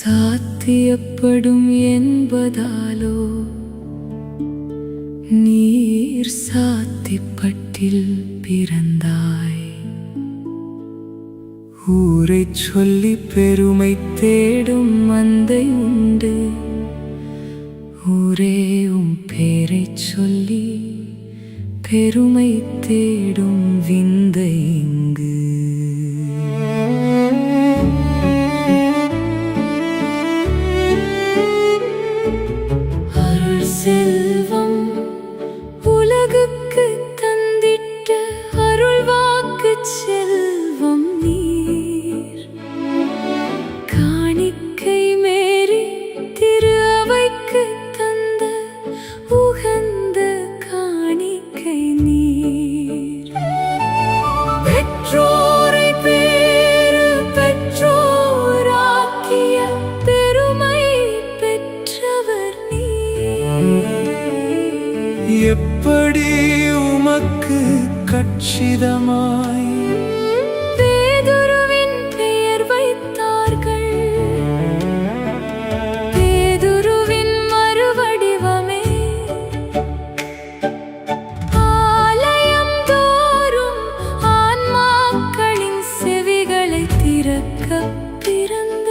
சாத்தியப்படும் என்பதாலோ நீர் சாத்திப்பட்டில் பிறந்தாய். ஊரைச் சொல்லி பெருமை தேடும் மந்தை உண்டு, ஊரே உம் பேரைச் சொல்லி பெருமை தேடும் விந்தை இங்கு. அருள் செல்வம் உலகுக்கு தந்திட்ட அருள் வாக்கு செல்வம் நீர். காணிக்கை மேரி திரு அவைக்கு தந்த உகந்த காணிக்கை நீர். பெற்றோரை பேறு பெற்றோராக்கிய பெருமை பெற்றவர் நீர். எப்படி உமக்கு கட்சிதமாய் பேதுருவின் பெயர் வைத்தார்கள். பேதுருவின் மறுவடிவமே ஆலயம் தோறும் ஆன்மாக்களின் செவிகளை திறக்க பிறந்த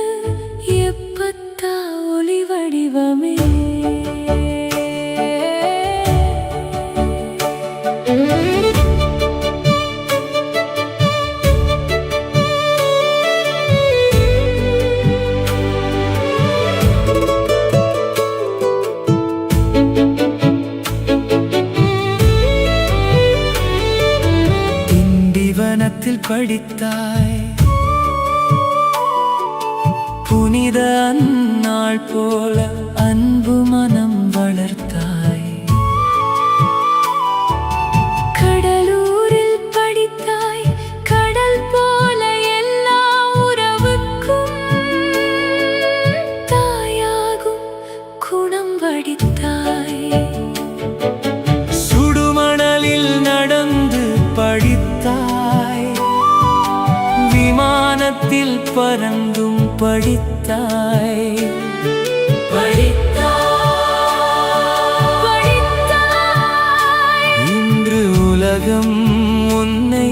எப்பத்தா ஒளி வடிவமே. திண்டிவனத்தில் படித்தாய், புனித அந்நாள் போல அன்பு மனம் வளர்த்தாய். கடலூரில் படித்தாய், கடல் போல எல்லா உறவுக்கும் தாயாகும் குணம் படித்தாய். சுடுமணலில் நடந்து படித்தாய், விமானத்தில் பறந்தும் படித்தாய். இன்று உலகம் உன்னை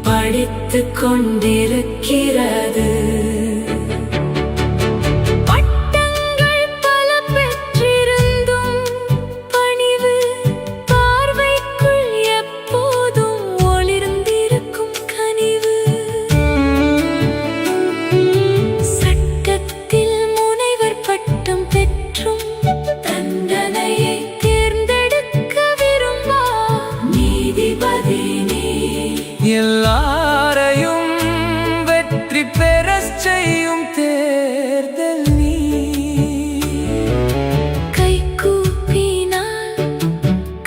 படித்துக் கொண்டிருக்கிறது. பட்டங்கள் பல பெற்றிருந்தும் பணிவு பார்வைக்குள் எப்போதும் ஒளிர்ந்திருக்கும் கனிவு. சட்டத்தில் முனைவர் பட்டம் பெற்றும் தண்டனையை தேர்ந்தெடுக்க விரும்பா நீதிபதி நீ. எல்லாரையும் வெற்றி பெறச் செய்யும் தேர்தல் நீ. கை கூப்பினால்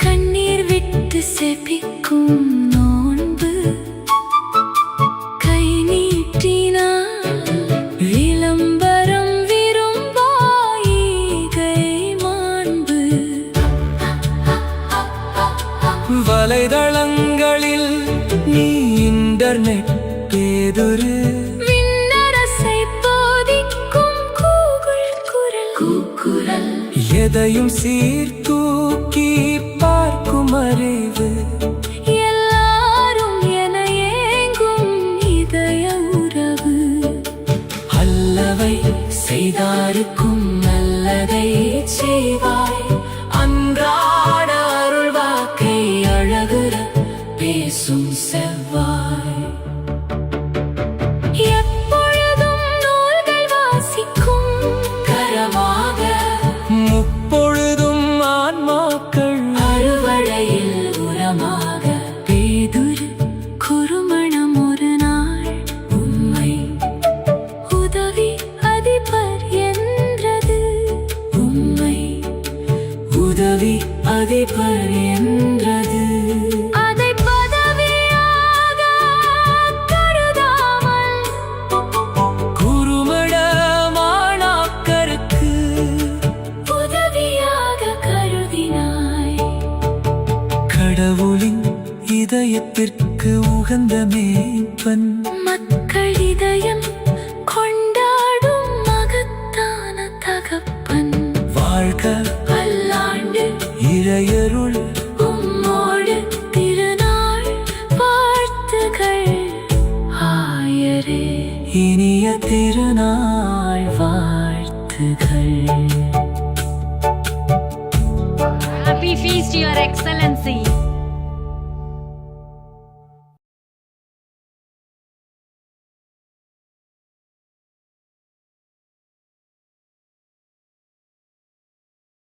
கண்ணீர் விட்டு செபிக்கும் நோன்பு, கை நீட்டினால் விளம்பரம் விரும்பாயிகை மாண்பு. வலைதளங்களில் நீ இன்டர்நெட் பேதுரு, விண்ணரசை போதிக்கும் கூகுள் குரல். எதையும் சீர்தூக்கி பார்க்கும் அறிவு. எல்லாரும் என ஏங்கும் இதய உறவு. அல்லவை செய்தாருக்கும் நல்லதை செய்வாய். அன்றாட அருள் வாக்கை அழகுற பேசும் செவ்வாய். எப்பொழுதும் நூல்கள் வாசிக்கும் கரமாக, முப்பொழுதும் ஆன்மாக்கள் அறுவடையில் உரமாக. பேதுரு குறுமணம் ஒரு நாள் உம்மை உதவி அதிபர் என்றது. உம்மை உதவி அதிபர் என்றது. அதை பதவியாக கருதாமல் குறுமட மாணாக்கருக்கு உதவியாக கருதினாய். கடவுளின் இதயத்திற்கு உகந்த மேய்ப்பன், மக்கள் இதயம் கொண்டாடும் மகத்தான வாழ்த்துகள். Happy feast, Your Excellency.